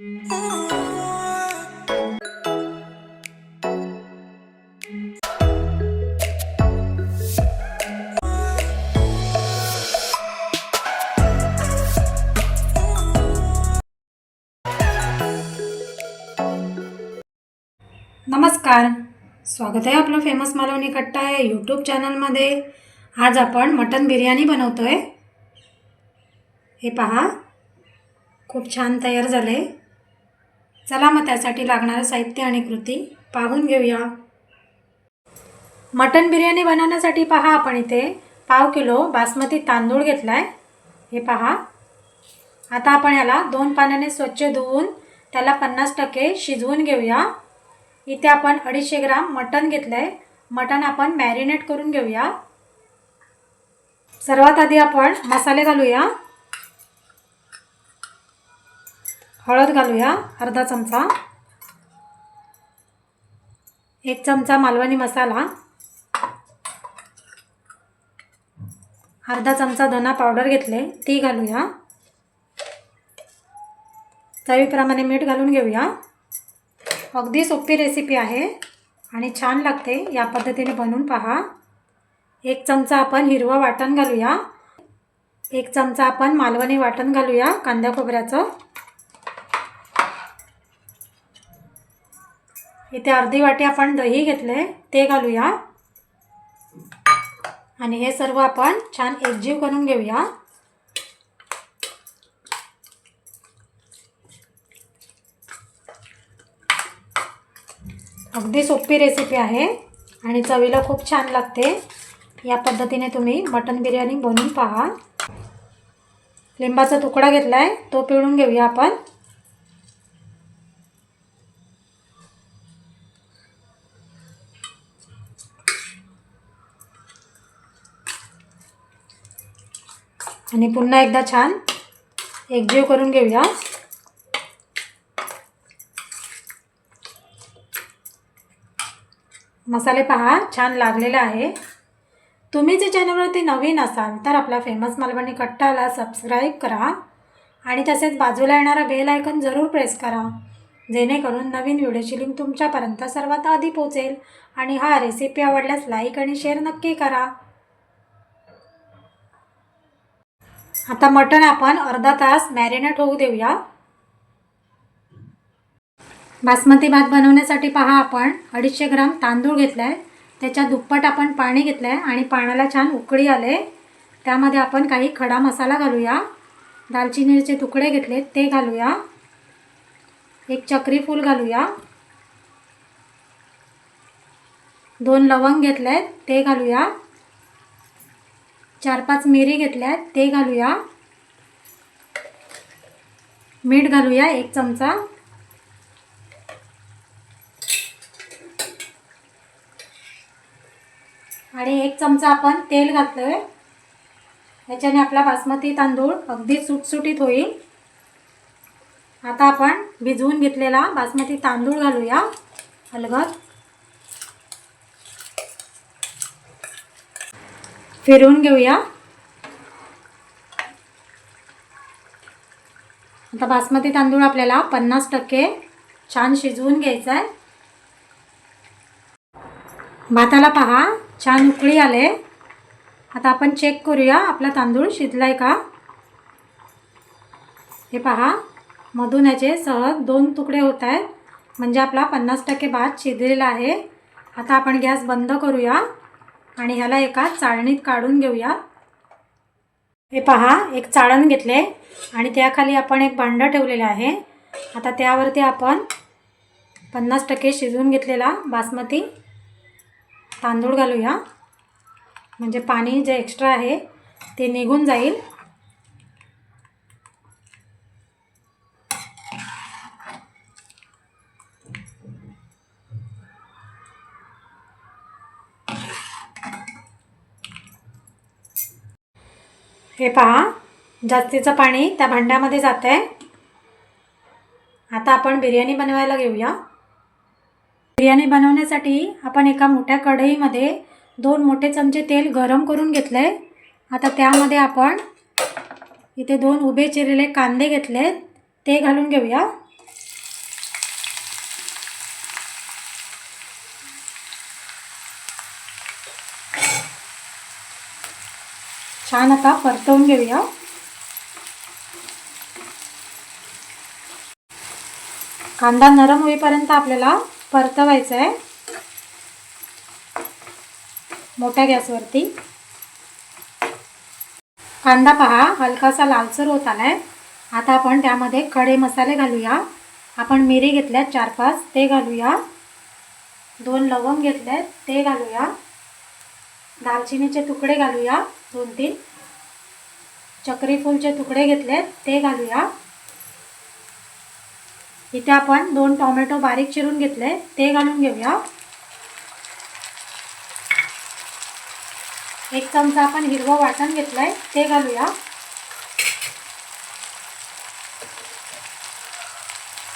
नमस्कार, स्वागत आहे आपलं फेमस मालवणी कट्टा या यूट्यूब चॅनलमध्ये. आज आपण मटन बिर्याणी बनवतोय. हे पहा, खूप छान तयार झाले. चला मग त्यासाठी लागणारं साहित्य आणि कृती पाहून घेऊया. मटन बिर्याणी बनवण्यासाठी पहा, आपण इथे 1/2 किलो बासमती तांदूळ घेतलाय. हे पहा, आता आपण याला 2 पाण्याने स्वच्छ धुवून त्याला 50% शिजवून घेऊया. इथे आपण 250 ग्राम मटन घेतलंय. मटन आपण मॅरिनेट करून घेऊया. सर्वात आधी आपण मसाले घालूया. हळद घालूया अर्धा चमचा, 1 चमचा मालवणी मसाला, अर्धा चमचा धना पावडर घेतले ती घालूया. चवीप्रमाणे मीठ घालून घेऊया. अगदी सोपी रेसिपी आहे आणि छान लागते. या पद्धतीने बनवून पहा. 1 चमचा आपण हिरवं वाटण घालूया. 1 चमचा आपण मालवणी वाटण घालूया कांदा खोबऱ्याचं. इथे अर्धी वाटी आपण दही घेतले ते घालूया आणि हे सर्व आपण छान एकजीव करून घेऊया. अगदी सोपी रेसिपी आहे आणि चवीला खूप छान लागते. या पद्धतीने तुम्ही मटन बिर्याणी बनवून पहा. लिंबाचा तुकडा घेतलाय तो पिळून घेऊया आपण. आणि पुन्हा एकदा छान एकजीव करून घेऊया. मसाले पहा छान लागलेले आहे. तुम्ही जे चॅनलवरती नवीन असाल तर आपला फेमस मालवणी कट्टाला सबस्क्राईब करा आणि तसेच बाजूला येणारा बेल आयकॉन जरूर प्रेस करा, जेणेकरून नवीन व्हिडिओची लिंक तुमच्यापर्यंत सर्वात आधी पोहोचेल. आणि हा रेसिपी आवडल्यास लाईक आणि शेअर नक्की करा. आता मटण आपण अर्धा तास मॅरिनेट होऊ देऊया. बासमती भात बनवण्यासाठी पहा, आपण 250 ग्राम तांदूळ घेतलाय. त्याच्या दुप्पट आपण पाणी घेतलंय आणि पाण्याला छान उकळी आले. त्यामध्ये आपण काही खडा मसाला घालूया. दालचिनीचे तुकडे घेतले ते घालूया. 1 चक्री फूल घालूया. 2 लवंग घेतले ते घालूया. 4-5 मिरी घेतल्यात ते घालूया. मीठ घालूया 1 चमचा. आणि 1 चमचा आपण तेल घातलंय. याच्याने आपला बासमती तांदूळ अगदी सुटसुटीत होईल. आता आपण भिजवून घेतलेला बासमती तांदूळ घालूया अलगद. फिरवून घेऊया. आता बासमती तांदूळ आपल्याला 50% छान शिजवून घ्यायचा आहे. भाताला पहा छान उकळी आले. आता आपण चेक करूया आपला तांदूळ शिजलाय का. हे पहा, मधून याचे सहज 2 तुकडे होत आहेत, म्हणजे आपला 50% भात शिजलेला आहे. आता आपण गॅस बंद करूया आणि ह्याला एका चाळणीत काढून घेऊया. हे पहा, एक चाळण घेतले आणि त्याखाली आपण एक भांडं ठेवलेलं आहे. आता त्यावरती आपण 50% शिजवून घेतलेला बासमती तांदूळ घालूया, म्हणजे पाणी जे एक्स्ट्रा आहे ते निघून जाईल. हे पहा, जास्तीचं पाणी त्या भांड्यामध्ये जात आहे. आता आपण बिर्याणी बनवायला घेऊया. बिर्याणी बनवण्यासाठी आपण एका मोठ्या कढईमध्ये 2 मोठे चमचे तेल गरम करून घेतले. आता त्यामध्ये आपण इथे 2 उभे चिरलेले कांदे घेतले ते घालून घेऊया. छान आता परतवून घेऊया. कांदा नरम होईपर्यंत आपल्याला परतवायचा आहे मोठ्या गॅसवरती. कांदा पहा हलकासा लालसर होत आलाय. आता आपण त्यामध्ये खडे मसाले घालूया. आपण मिरी घेतल्यात 4-5 ते घालूया. 2 लवंग घेतलेत ते घालूया. दालचिनीचे तुकडे घालूया 2-3. चक्री फूलचे तुकडे घेतलेत ते घालूया. इथे आपण 2 टोमॅटो बारीक चिरून घेतले ते घालून घेऊया. 1 चमचा आपण हिरवं वाटण घेतलंय ते घालूया.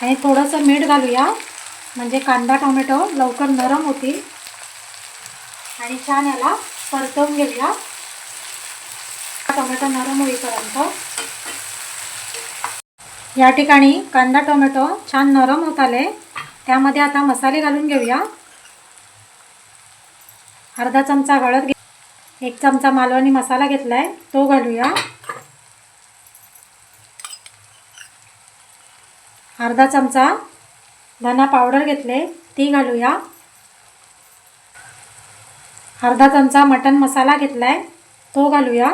आणि थोडंसं मीठ घालूया म्हणजे कांदा टोमॅटो लवकर नरम होतील. आणि छान याला परतवून घेऊया टोमॅटो नरम होईपर्यंत. या ठिकाणी कांदा टोमॅटो छान नरम होत आले. त्यामध्ये आता मसाले घालून घेऊया. अर्धा चमचा हळद 1 चमचा मालवणी मसाला घेतलाय तो घालूया. अर्धा चमचा धना पावडर घेतले ती घालूया. अर्धा चमचा मटन मसाला घेतलाय तो घालूया.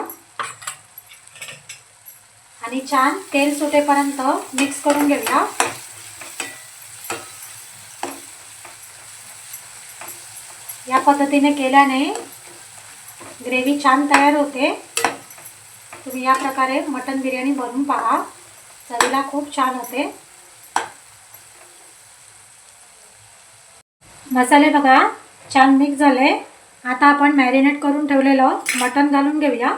आणि छान तेल सुटेपर्यंत मिक्स करून घेऊया. या पद्धतीने केल्याने ग्रेव्ही छान तयार होते. तुम्ही या प्रकारे मटन बिर्याणी बनवून पहा, चवीला खूप छान होते. मसाले बघा छान मिक्स झाले. आता आपण मॅरिनेट करून ठेवलेलं मटन घालून घेऊया.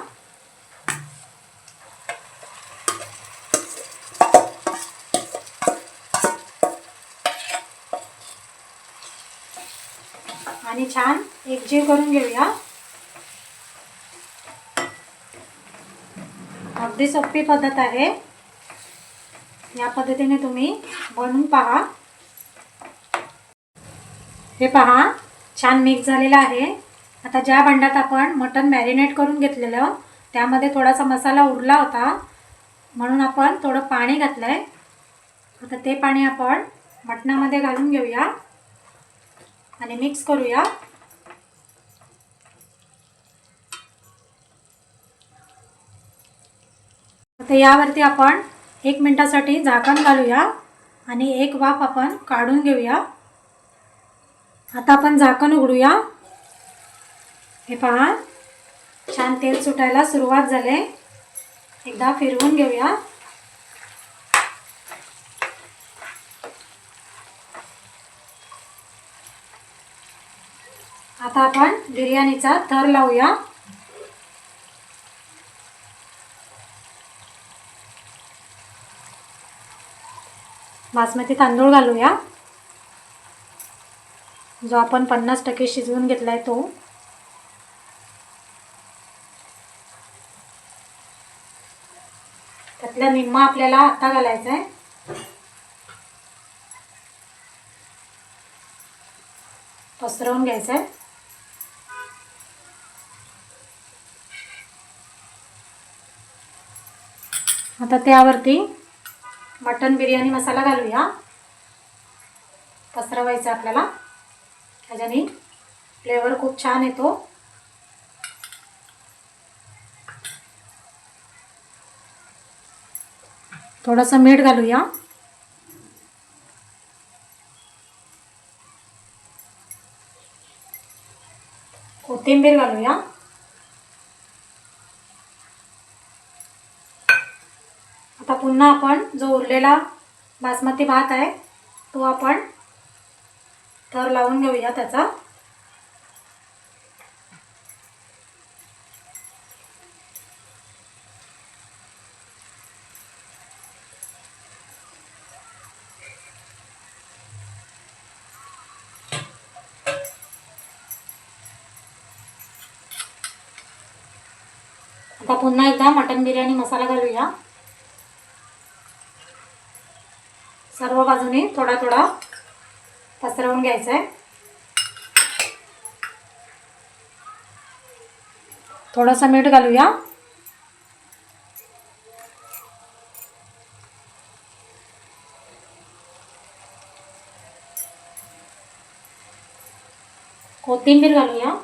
आणि छान एकजीव करून घेऊया. अगदी सोपी पद्धत आहे. या पद्धतीने तुम्ही बनवून पहा. हे पहा छान मिक्स झालेलं आहे. आता ज्या भांड्यात आपण मटन मॅरिनेट करून घेतलेलं त्यामध्ये थोडासा मसाला उरला होता म्हणून आपण थोडं पाणी घातलंय. आता ते पाणी आपण मटणामध्ये घालून घेऊया आणि मिक्स करूया. आता यावरती आपण 1 मिनिटासाठी झाकण घालूया आणि एक वाफ आपण काढून घेऊया. आता आपण झाकण उघडूया. हे पहा छान तेल सुटायला सुरुवात झाले. एकदा फिरवून घेऊया. आता आपण बिर्याणीचा थर लावूया. बासमती तांदूळ घालूया जो आपण 50% शिजवून घेतलाय तो. त्यातला निम्मा आपल्याला आता घालायचा आहे. पसरवून घ्यायचं आहे. आता त्यावरती मटन बिर्याणी मसाला घालूया. पसरवायचा आपल्याला. त्याच्याने फ्लेवर खूप छान येतो. थोडंसं मीठ घालूया. कोथिंबीर घालूया. आता पुन्हा आपण जो उरलेला बासमती भात आहे तो आपण थर लावून घेऊया त्याचा. आता पुन्हा एकदा मटन बिर्याणी मसाला घालूया. सर्व बाजूने थोडा थोडा पसरवून घ्यायचा आहे. थोडंसं मीठ घालूया कोथिंबीर घालूया.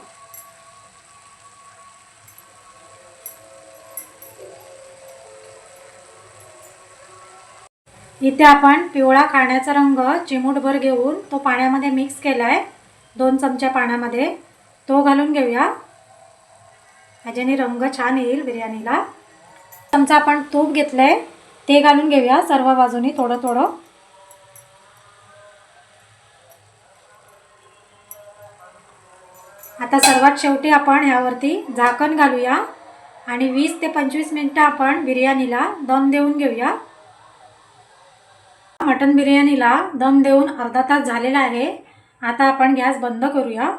इथे आपण पिवळा खाण्याचा रंग चिमूटभर घेऊन तो पाण्यामध्ये मिक्स केला आहे. 2 चमचे पाण्यामध्ये तो घालून घेऊया. ह्याच्याने रंग छान येईल बिर्याणीला. चमचा आपण तूप घेतलं आहे ते घालून घेऊया सर्व बाजूनी थोडं थोडं. आता सर्वात शेवटी आपण ह्यावरती झाकण घालूया आणि 20 ते 25 मिनिटं आपण बिर्याणीला दम देऊन घेऊया. मटन बिर्याणीला दम देऊन अर्धा तास झालेला आहे. आता आपण गॅस बंद करूया.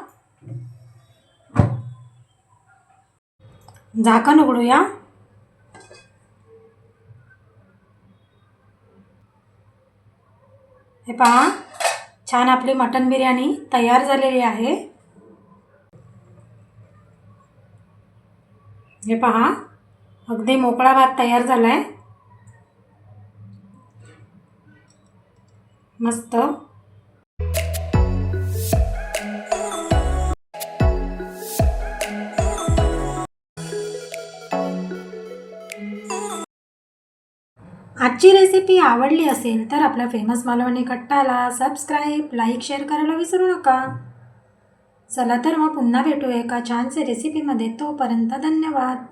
झाकण उघडूया. हे पहा, छान आपली मटन बिर्याणी तयार झालेली आहे. हे पहा, अगदी मोकळा भात तयार झाला आहे. मस्त. आजची रेसिपी आवडली असेल तर आपल्या फेमस मालवणी कट्टाला सबस्क्राईब, लाईक, शेअर करायला विसरू नका. चला तर मग पुन्हा भेटू एका छानसे रेसिपीमध्ये. तोपर्यंत धन्यवाद.